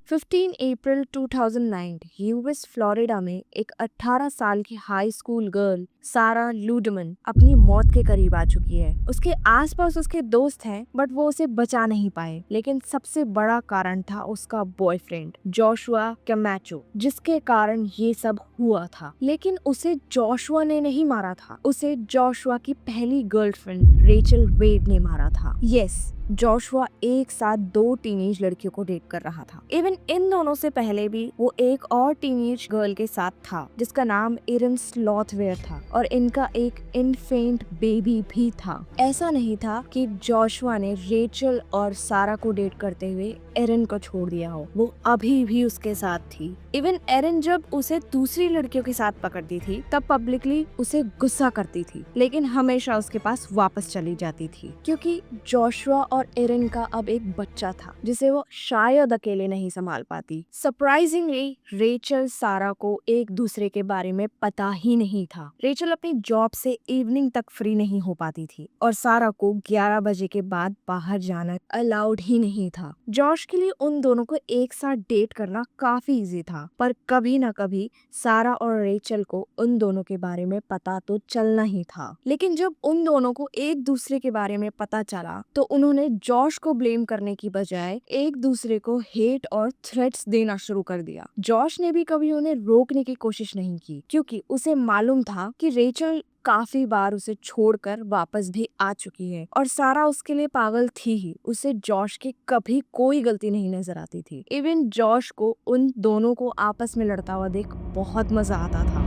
15 अप्रैल 2009 US Florida में एक 18 साल की हाई स्कूल गर्ल सारा लूडमन अपनी मौत के करीब आ चुकी है। उसके आसपास उसके दोस्त हैं बट वो उसे बचा नहीं पाए, लेकिन सबसे बड़ा कारण था उसका बॉयफ्रेंड जोशुआ कैमाचो, जिसके कारण ये सब हुआ था। लेकिन उसे जोशुआ ने नहीं मारा था, उसे जोशुआ की पहली गर्लफ्रेंड रेचल वेड ने मारा था। यस, जोशुआ एक साथ 2 टीनेज लड़कियों को डेट कर रहा था। इवन इन दोनों से पहले भी वो एक और टीनेज गर्ल के साथ था जिसका नाम एरन स्लॉथवेयर था और इनका एक इनफेंट बेबी भी था। ऐसा नहीं था कि जोशुआ ने रेचल और सारा को डेट करते हुए एरन को छोड़ दिया हो, वो अभी भी उसके साथ थी। इवन एरन जब उसे दूसरी लड़कियों के साथ पकड़ती थी तब पब्लिकली उसे गुस्सा करती थी, लेकिन हमेशा उसके पास वापस चली जाती थी क्योंकि जोशुआ और एरन का अब एक बच्चा था जिसे वो शायद अकेले नहीं संभाल पाती। सरप्राइजिंगली रेचल सारा को एक दूसरे के बारे में पता ही नहीं था। रेचल अपनी जॉब से इवनिंग तक फ्री नहीं हो पाती थी और सारा को 11 बजे के बाद बाहर जाना अलाउड ही नहीं था। जॉश के लिए उन दोनों को एक साथ डेट करना काफी इजी था, पर कभी ना कभी सारा और रेचल को उन दोनों के बारे में पता तो चलना ही था। लेकिन जब उन दोनों को एक दूसरे के बारे में पता चला तो उन्होंने जॉश को ब्लेम करने की बजाय एक दूसरे को हेट और थ्रेट्स देना शुरू कर दिया। जॉश ने भी कभी उन्हें रोकने की कोशिश नहीं की क्योंकि उसे मालूम था कि रेचल काफी बार उसे छोड़कर वापस भी आ चुकी है और सारा उसके लिए पागल थी ही। उसे जॉश की कभी कोई गलती नहीं नजर आती थी। इवन जॉश को उन दोनों को आपस में लड़ता हुआ देख बहुत मजा आता था।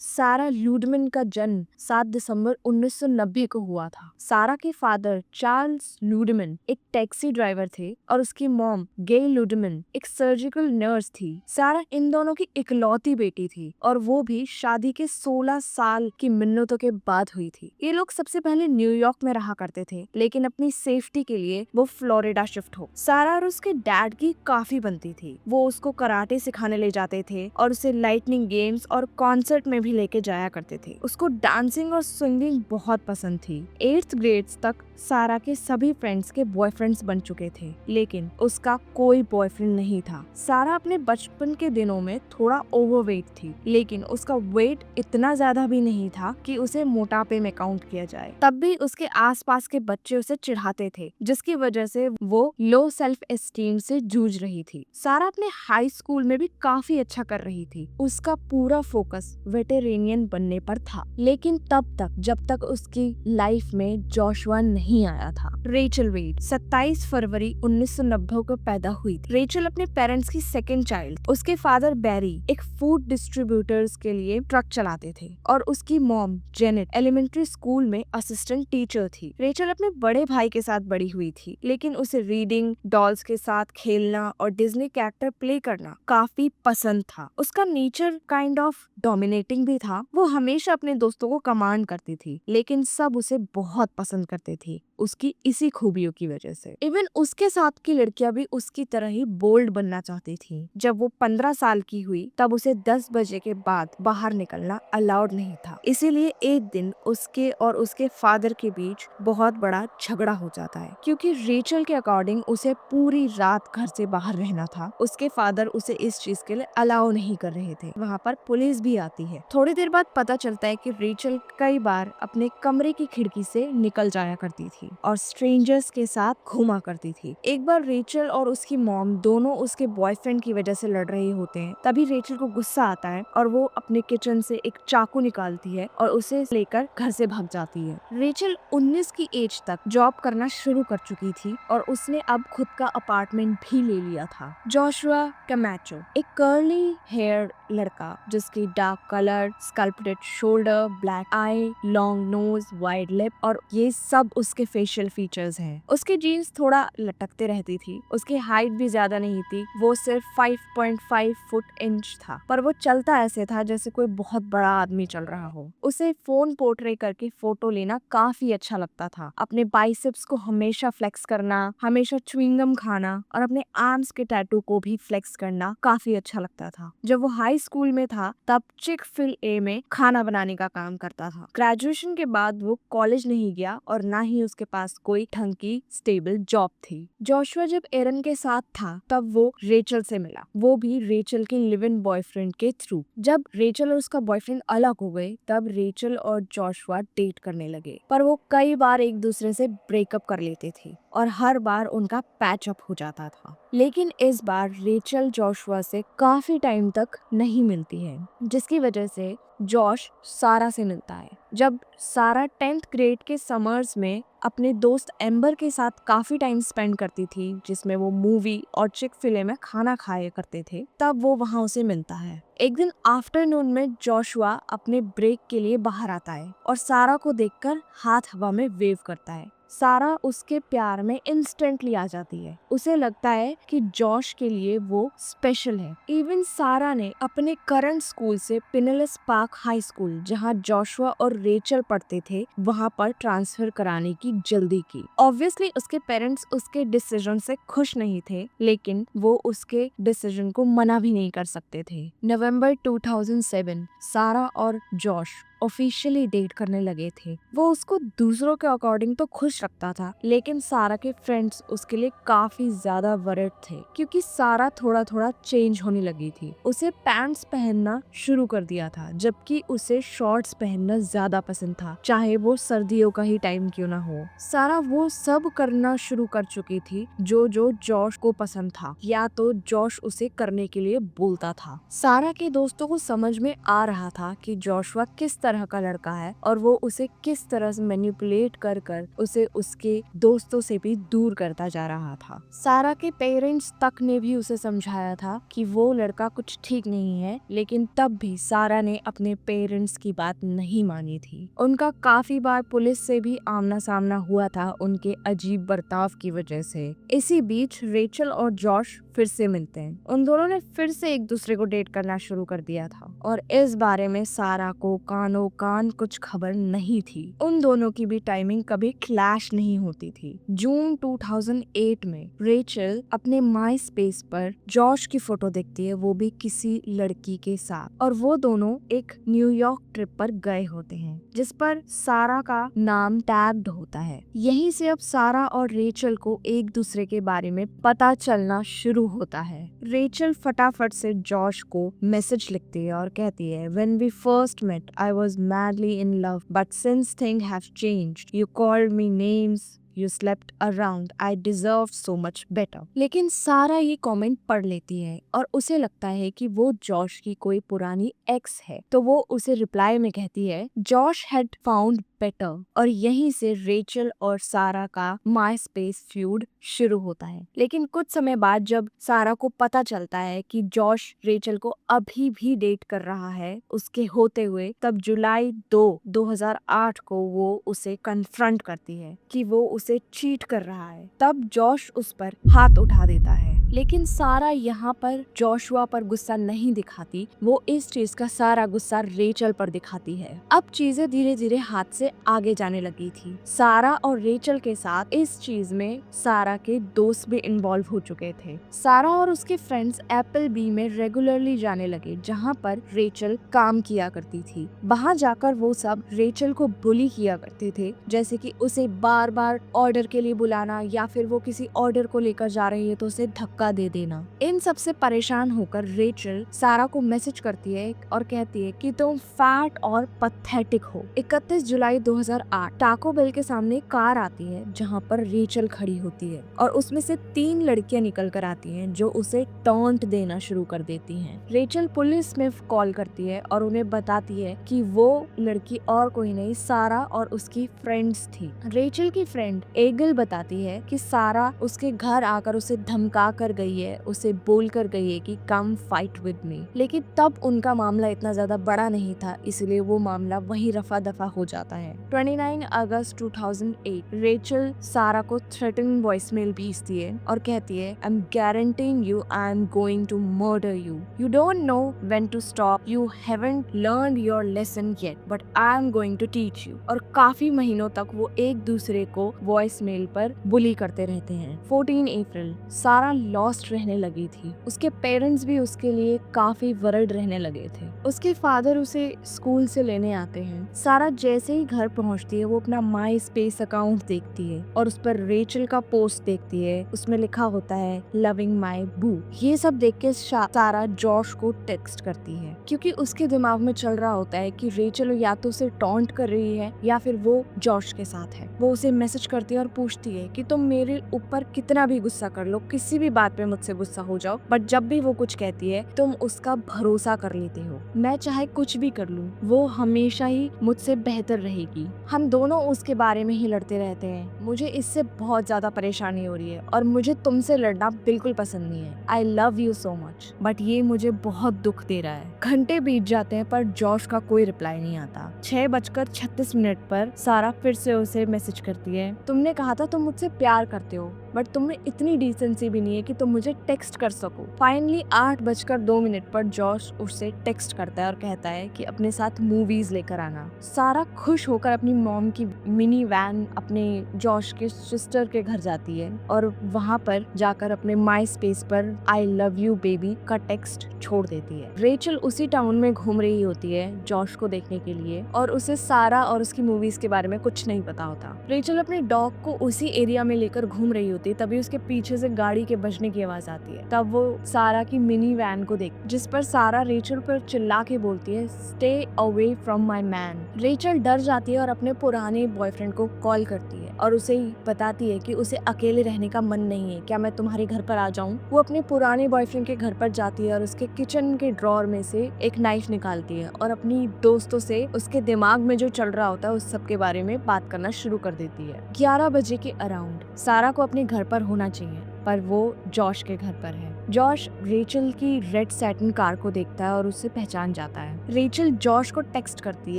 सारा लूडमन का जन्म 7 दिसंबर 1990 को हुआ था। सारा के फादर चार्ल्स लूडमन एक टैक्सी ड्राइवर थे और उसकी मॉम गेल लूडमन एक सर्जिकल नर्स थी। सारा इन दोनों की इकलौती बेटी थी और वो भी शादी के 16 साल की मिन्नतों के बाद हुई थी। ये लोग सबसे पहले न्यूयॉर्क में रहा करते थे, लेकिन अपनी सेफ्टी के लिए वो फ्लोरिडा शिफ्ट हो। सारा और उसके डैड की काफी बनती थी। वो उसको कराटे सिखाने ले जाते थे और उसे लाइटनिंग गेम्स और कॉन्सर्ट में भी लेके जाया करते थे। उसको डांसिंग और सिंगिंग बहुत पसंद थी। 8th ग्रेड्स तक सारा के सभी फ्रेंड्स के बॉयफ्रेंड्स बन चुके थे, लेकिन उसका कोई बॉयफ्रेंड नहीं था। सारा अपने बचपन के दिनों में थोड़ा ओवरवेट थी, लेकिन उसका वेट इतना ज्यादा भी नहीं था कि उसे मोटापे में काउंट किया जाए। तब भी उसके आसपास के बच्चे उसे चिढ़ाते थे, जिसकी वजह से वो लो सेल्फ एस्टीम से जूझ रही थी। सारा अपने हाई स्कूल में भी काफी अच्छा कर रही थी। उसका पूरा फोकस वेटेरेनियन बनने पर था, लेकिन तब तक जब तक उसकी लाइफ में जोशुआ नहीं आया था। रेचल वेड 27 फरवरी 1990 को पैदा हुई थी। रेचल अपने पेरेंट्स की सेकंड चाइल्ड। उसके फादर बैरी एक फूड डिस्ट्रीब्यूटर्स के लिए ट्रक चलाते थे और उसकी मॉम जेनेट एलिमेंट्री स्कूल में असिस्टेंट टीचर थी। रेचल अपने बड़े भाई के साथ बड़ी हुई थी, लेकिन उसे रीडिंग, डॉल्स के साथ खेलना और डिज्नी कैरेक्टर प्ले करना काफी पसंद था। उसका नेचर काइंड ऑफ डोमिनेटिंग भी था। वो हमेशा अपने दोस्तों को कमांड करती थी, लेकिन सब उसे बहुत पसंद करते थे उसकी इसी खूबियों की वजह से। इवन उसके साथ की लड़कियां भी उसकी तरह ही बोल्ड बनना चाहती थी। जब वो 15 साल की हुई तब उसे 10 बजे के बाद बाहर निकलना अलाउड नहीं था। इसीलिए एक दिन उसके और उसके फादर के बीच बहुत बड़ा झगड़ा हो जाता है, क्योंकि रेचल के अकॉर्डिंग उसे पूरी रात घर से बाहर रहना था। उसके फादर उसे इस चीज के लिए अलाउ नहीं कर रहे थे। वहाँ पर पुलिस भी आती है। थोड़ी देर बाद पता चलता है कि रेचल कई बार अपने कमरे की खिड़की से निकल जाया करती थी और स्ट्रेंजर्स के साथ घूमा करती थी। एक बार रेचल और उसकी मॉम दोनों उसके बॉयफ्रेंड की वजह से लड़ रहे होते हैं। तभी रेचल को गुस्सा आता है और वो अपने किचन से एक चाकू निकालती है और उसे लेकर घर से भाग जाती है। रेचल 19 की एज तक जॉब करना शुरू कर चुकी थी और उसने अब खुद का अपार्टमेंट भी ले लिया था। जोशुआ कैमाचो एक कर्ली हेयर लड़का जिसकी dark colour, sculpted shoulder, black eye, long nose, wide lip और ये सब उसके फेशियल फीचर्स हैं। उसकी जीन्स थोड़ा लटकते रहती थी। उसकी हाइट भी ज्यादा नहीं थी। वो सिर्फ 5.5 फुट इंच था, पर वो चलता ऐसे था जैसे कोई बहुत बड़ा आदमी चल रहा हो। उसे फोन पोर्ट्रे करके फोटो लेना काफी अच्छा लगता था। अपने बाइसेप्स को हमेशा फ्लेक्स करना, हमेशा च्युइंगम खाना और अपने आर्म्स के टैटू को भी फ्लेक्स करना काफी अच्छा लगता था। जब वो हाई स्कूल में था तब चिक-फिल-ए में खाना बनाने का काम करता था। ग्रेजुएशन के बाद वो कॉलेज नहीं गया और ना ही उसके पास कोई ढंग की स्टेबल जॉब थी। जोशुआ जब एरन के साथ था तब वो रेचल से मिला, वो भी रेचल के लिव इन बॉयफ्रेंड के थ्रू। जब रेचल और उसका बॉयफ्रेंड अलग हो गए तब रेचल और जोशुआ डेट करने लगे, पर वो कई बार एक दूसरे से ब्रेकअप कर लेते थे और हर बार उनका पैचअप हो जाता था। लेकिन इस बार रेचल जोशुआ से काफी टाइम तक नहीं मिलती है, जिसकी वजह से जॉश सारा से मिलता है। जब सारा 10th ग्रेड के समर्स में अपने दोस्त एम्बर के साथ काफी टाइम स्पेंड करती थी, जिसमें वो मूवी और चिक-फिल-ए में खाना खाया करते थे, तब वो वहां उसे मिलता है। एक दिन आफ्टरनून में जोशुआ अपने ब्रेक के लिए बाहर आता है और सारा को देखकर हाथ हवा में वेव करता है। सारा उसके प्यार में इंस्टेंटली आ जाती है। उसे लगता है कि जॉश के लिए वो स्पेशल है। इवन सारा ने अपने करंट स्कूल से पिनलेस पार्क हाई स्कूल, जहां जोशुआ और रेचल पढ़ते थे, वहां पर ट्रांसफर कराने की जल्दी की। ऑब्वियसली उसके पेरेंट्स उसके डिसीजन से खुश नहीं थे, लेकिन वो उसके डिसीजन को मना भी नहीं कर सकते थे। नवंबर 2007 सारा और जॉश ऑफिशियली डेट करने लगे थे। वो उसको दूसरों के अकॉर्डिंग तो खुश रखता था, लेकिन सारा के फ्रेंड्स उसके लिए काफी ज्यादा वरिड थे, क्योंकि सारा थोड़ा थोड़ा चेंज होने लगी थी। उसे पैंट्स पहनना शुरू कर दिया था, जबकि उसे शॉर्ट्स पहनना ज्यादा पसंद था, चाहे वो सर्दियों का ही टाइम क्यों ना हो। सारा वो सब करना शुरू कर चुकी थी जो जॉश को पसंद था, या तो जॉश उसे करने के लिए बोलता था। सारा के दोस्तों को समझ में आ रहा था कि जोशुआ किस तरह का लड़का है और वो उसे किस तरह से मैनिपुलेट कर कर उसे उसके दोस्तों से भी दूर करता जा रहा था। सारा के पेरेंट्स तक ने भी उसे समझाया था कि वो लड़का कुछ ठीक नहीं है, लेकिन तब भी सारा ने अपने पेरेंट्स की बात नहीं मानी थी। उनका काफी बार पुलिस से भी आमना सामना हुआ था उनके अजीब बर्ताव की वजह से। इसी बीच रेचल और जॉश फिर से मिलते हैं। उन दोनों ने फिर से एक दूसरे को डेट करना शुरू कर दिया था और इस बारे में सारा को कानो कान कुछ खबर नहीं थी। उन दोनों की भी टाइमिंग कभी क्लैश नहीं होती थी। जून 2008 में रेचल अपने माई स्पेस पर जॉश की फोटो देखती है, वो भी किसी लड़की के साथ, और वो दोनों एक न्यूयॉर्क ट्रिप पर गए होते हैं, जिस पर सारा का नाम टैग्ड होता है। यहीं से अब सारा और रेचल को एक दूसरे के बारे में पता चलना शुरू होता है। रेचल फटाफट से जॉश को मैसेज लिखती है और कहती है, When we first met, I was madly in love, but since things have changed, you called me names, You slept around. I deserve so much better. लेकिन सारा ये कमेंट पढ़ लेती है और उसे लगता है कि वो जॉश की कोई पुरानी एक्स है, तो वो उसे रिप्लाई में कहती है जॉश हैड फाउंड बेटर, और यहीं से रेचल और सारा का माई स्पेस फ्यूड शुरू होता है। लेकिन कुछ समय बाद जब सारा को पता चलता है कि जॉश रेचल को अभी भी डेट कर रहा है उसके होते हुए, तब जुलाई 2, 2008 को वो उसे कन्फ्रंट करती है कि वो उसे चीट कर रहा है। तब जॉश उस पर हाथ उठा देता है, लेकिन सारा यहाँ पर जोशुआ पर गुस्सा नहीं दिखाती, वो इस चीज का सारा गुस्सा रेचल पर दिखाती है। अब चीजें धीरे धीरे हाथ से आगे जाने लगी थी। सारा और रेचल के साथ इस चीज में सारा के दोस्त भी इन्वॉल्व हो चुके थे। सारा और उसके फ्रेंड्स एप्पल बी में रेगुलरली जाने लगे, जहाँ पर रेचल काम किया करती थी। वहाँ जाकर वो सब रेचल को बुली किया करते थे, जैसे कि उसे बार बार ऑर्डर के लिए बुलाना, या फिर वो किसी ऑर्डर को लेकर जा रही है तो उसे धक्का दे देना। इन सब से परेशान होकर रेचल सारा को मैसेज करती है और कहती है कि तुम फैट और पथेटिक हो। 31 जुलाई 2008 टाको बेल के सामने कार आती है जहाँ पर रेचल खड़ी होती है और उसमें से 3 लड़कियां निकल कर आती हैं जो उसे टॉन्ट देना शुरू कर देती हैं। रेचल पुलिस में कॉल करती है और उन्हें बताती है कि वो लड़की और कोई नहीं, सारा और उसकी फ्रेंड्स थी। रेचल की फ्रेंड एगल बताती है कि सारा उसके घर आकर उसे धमका कर गई है, उसे बोल कर गई है कि कम फाइट विद मी। लेकिन तब उनका मामला इतना ज्यादा बड़ा नहीं था, इसलिए वो मामला वहीं रफा दफा हो जाता है। है। 29 अगस्त 2008 रेचल सारा को थ्रेटनिंग वॉइसमेल भेजती है और कहती है, I am guaranteeing you I am going to murder you. You don't know when to stop, you haven't learned your lesson yet, but I am going to teach you. और काफी महीनों तक वो एक दूसरे को वॉइसमेल पर बुली करते रहते हैं। 14 अप्रैल सारा लॉस्ट रहने लगी थी। उसके पेरेंट्स भी उसके लिए काफी वरिड रहने लगे थे। उसके फादर उसे स्कूल से लेने आते हैं। सारा जैसे ही घर पहुंचती है वो अपना माई स्पेस अकाउंट देखती है और उस पर रेचल का पोस्ट देखती है। उसमें लिखा होता है लविंग माई बू। ये सब देख के सारा जॉश को टेक्स्ट करती है क्योंकि उसके दिमाग में चल रहा होता है कि रेचल या तो उसे टॉन्ट कर रही है या फिर वो जॉश के साथ है। वो उसे मैसेज करती है और पूछती है कि तुम मेरे ऊपर कितना भी गुस्सा कर लो, किसी भी बात पे मुझसे गुस्सा हो जाओ, बट जब भी वो कुछ कहती है तुम उसका भरोसा कर लेते हो। मैं चाहे कुछ भी कर लूं, वो हमेशा ही मुझसे बेहतर रहेगी। हम दोनों उसके बारे में ही लड़ते रहते हैं। मुझे इससे बहुत ज्यादा परेशानी हो रही है और मुझे तुमसे लड़ना बिल्कुल पसंद नहीं है। I love you so much, but ये मुझे बहुत दुख दे रहा है। घंटे बीत जाते हैं पर जॉश का कोई रिप्लाई नहीं आता। 6:36 पर सारा फिर से उसे मैसेज करती है, तुमने कहा था तुम मुझसे प्यार करते हो, बट तुम्हें इतनी डिसेंसी भी नहीं है कि तुम मुझे टेक्स्ट कर सको। फाइनली 8:02 पर जॉश उससे टेक्स्ट करता है और कहता है कि अपने साथ मूवीज लेकर आना। सारा खुश होकर अपनी मॉम की मिनी वैन अपने जॉश के सिस्टर के घर जाती है और वहां पर जाकर अपने माई स्पेस पर आई लव यू बेबी का टेक्स्ट छोड़ देती है। रेचल उसी टाउन में घूम रही होती है जॉश को देखने के लिए और उसे सारा और उसकी मूवीज के बारे में कुछ नहीं पता होता। रेचल अपने डॉग को उसी एरिया में लेकर घूम रही होती, तभी उसके पीछे से गाड़ी के बजने की आवाज आती है। तब वो सारा की मिनी वैन को देख, जिस पर सारा रेचल पर चिल्ला के बोलती है, stay away from my man. Rachel डर जाती है और अपने पुराने बॉयफ्रेंड को कॉल करती है और उसे बताती है कि उसे अकेले रहने का मन नहीं है, क्या मैं तुम्हारे घर पर आ जाऊं। वो अपने पुराने बॉयफ्रेंड के घर पर जाती है और उसके किचन के ड्रॉर में से एक नाइफ निकालती है और अपनी दोस्तों से उसके दिमाग में जो चल रहा होता है उस सब के बारे में बात करना शुरू कर देती है। 11 बजे के अराउंड सारा को अपने घर पर होना चाहिए, पर वो जॉश के घर पर है। जॉश रेचल की रेड सैटिन कार को देखता है और उसे पहचान जाता है। रेचल जॉश को टेक्स्ट करती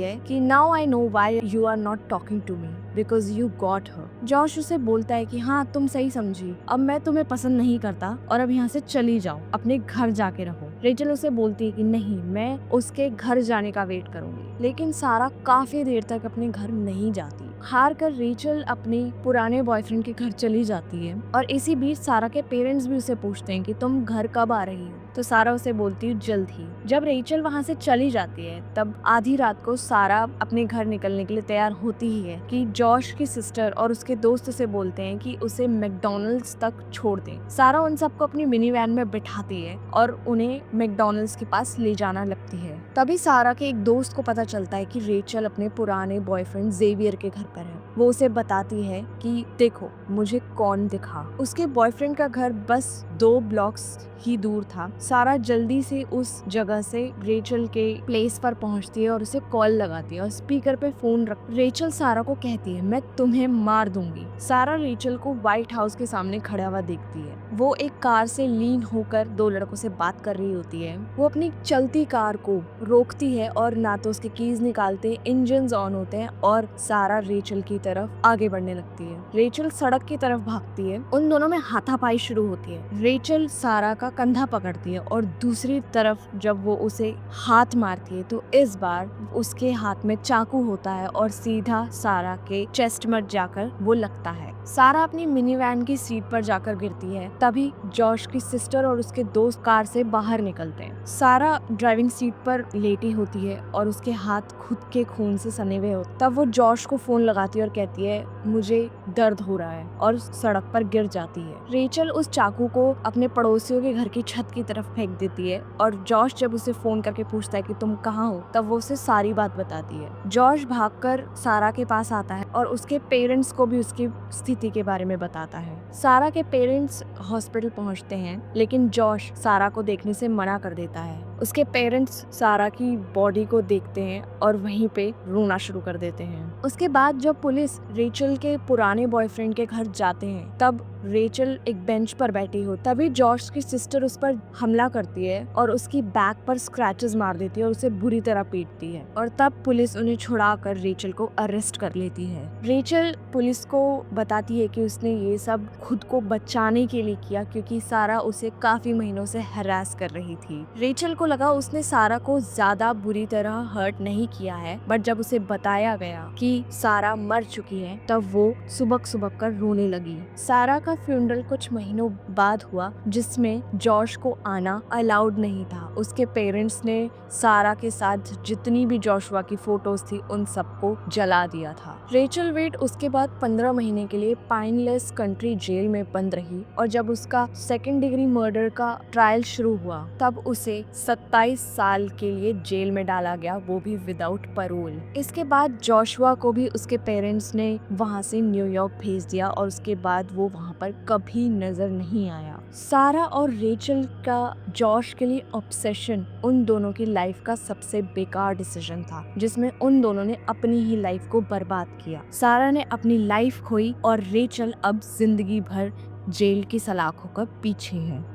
है कि now I know why you are not talking to me because you got her. Josh उसे बोलता है कि हाँ तुम सही समझी, अब मैं तुम्हें पसंद नहीं करता और अब यहाँ से चली जाओ, अपने घर जाके रहो। रेचल उसे बोलती है कि नहीं, मैं उसके घर जाने का वेट करूंगी, लेकिन सारा काफी देर तक अपने घर नहीं जाती। हार कर रेचल अपने पुराने बॉयफ्रेंड के घर चली जाती है और इसी बीच सारा के पेरेंट्स भी उसे पूछते हैं कि तुम घर कब आ रही हो, तो सारा उसे बोलती है जल्द ही। जब रेचल वहाँ से चली जाती है तब आधी रात को सारा अपने घर निकलने के लिए तैयार होती ही है कि जॉश की सिस्टर और उसके दोस्त उसे बोलते हैं कि उसे मैकडॉनल्ड्स तक छोड़ दें। सारा उन सबको अपनी मिनी वैन में बिठाती है और उन्हें मैकडॉनल्ड्स के पास ले जाना लगती है। तभी सारा के एक दोस्त को पता चलता है कि रेचल अपने पुराने बॉयफ्रेंड जेवियर के घर पर है। वो उसे बताती है कि देखो मुझे कौन दिखा। उसके बॉयफ्रेंड का घर बस 2 ब्लॉक्स ही दूर था। सारा जल्दी से उस जगह से रेचल के प्लेस पर पहुंचती है और उसे कॉल लगाती है और स्पीकर पे फोन रख रेचल सारा को कहती है, मैं तुम्हें मार दूंगी। सारा रेचल को व्हाइट हाउस के सामने खड़ा हुआ देखती है। वो एक कार से लीन होकर 2 लड़कों से बात कर रही होती है। वो अपनी चलती कार को रोकती है और ना तो उसके कीज निकालते, इंजन ऑन होते हैं और सारा रेचल की तरफ आगे बढ़ने लगती है। रेचल सड़क की तरफ भागती है। उन दोनों में हाथापाई शुरू होती है। रेचल सारा का कंधा पकड़ती है और दूसरी तरफ जब वो उसे हाथ मारती है तो इस बार उसके हाथ में चाकू होता है और सीधा सारा के चेस्ट में जाकर वो लगता है। सारा अपनी मिनी वैन की सीट पर जाकर गिरती है। तभी जॉश की सिस्टर और उसके दोस्त कार से बाहर निकलते हैं। सारा ड्राइविंग सीट पर लेटी होती है और उसके हाथ खुद के खून से सने हुए होते। तब वो जॉश को फोन लगाती है और कहती है मुझे दर्द हो रहा है और सड़क पर गिर जाती है। रेचल उस चाकू को अपने पड़ोसियों के घर की छत की तरफ फेंक देती है और जॉश जब उसे फोन करके पूछता है कि तुम कहाँ हो, तब वो उसे सारी बात बताती है। जॉश भागकर सारा के पास आता है और उसके पेरेंट्स को भी उसकी स्थिति के बारे में बताता है। सारा के पेरेंट्स हॉस्पिटल पहुंचते हैं लेकिन जॉश सारा को देखने से मना कर देता है। उसके पेरेंट्स सारा की बॉडी को देखते हैं और वहीं पे रोना शुरू कर देते हैं। उसके बाद जब पुलिस रेचल के पुराने बॉयफ्रेंड के घर जाते हैं तब रेचल एक बेंच पर बैठी हो तभी जॉर्ज की सिस्टर उस पर हमला करती है और उसकी बैक पर स्क्रैचेस मार देती है और उसे बुरी तरह पीटती है और तब पुलिस उन्हें छुड़ाकर रेचल को अरेस्ट कर लेती है। रेचल पुलिस को बताती है कि उसने ये सब खुद को बचाने के लिए किया क्योंकि सारा उसे काफी महीनों से हरास कर रही थी। रेचल को लगा उसने सारा को ज्यादा बुरी तरह हर्ट नहीं किया है, बट जब उसे बताया गया कि सारा मर चुकी है तब वो सुबक सुबक कर रोने लगी। सारा का फ्यूनरल कुछ महीनों बाद हुआ जिसमें जॉर्ज को आना अलाउड नहीं था। उसके पेरेंट्स ने सारा के साथ जितनी भी जॉशुआ की फोटोज थी उन सबको जला दिया था। रेचल वेट उसके बाद 15 महीने के लिए पाइनलेस कंट्री जेल में बंद रही और जब उसका सेकेंड डिग्री मर्डर का ट्रायल शुरू हुआ तब उसे 27 साल के लिए जेल में डाला गया, वो भी विदाउट पैरोल। इसके बाद जॉशुआ को भी उसके पेरेंट्स ने वहां से न्यूयॉर्क भेज दिया और उसके बाद वो वहां पर कभी नजर नहीं आया। सारा और रेचल का जॉश के लिए ऑब्सेशन उन दोनों की लाइफ का सबसे बेकार डिसीजन था जिसमें उन दोनों ने अपनी ही लाइफ को बर्बाद किया। सारा ने अपनी लाइफ खोई और रेचल अब जिंदगी भर जेल की सलाखों का पीछे है।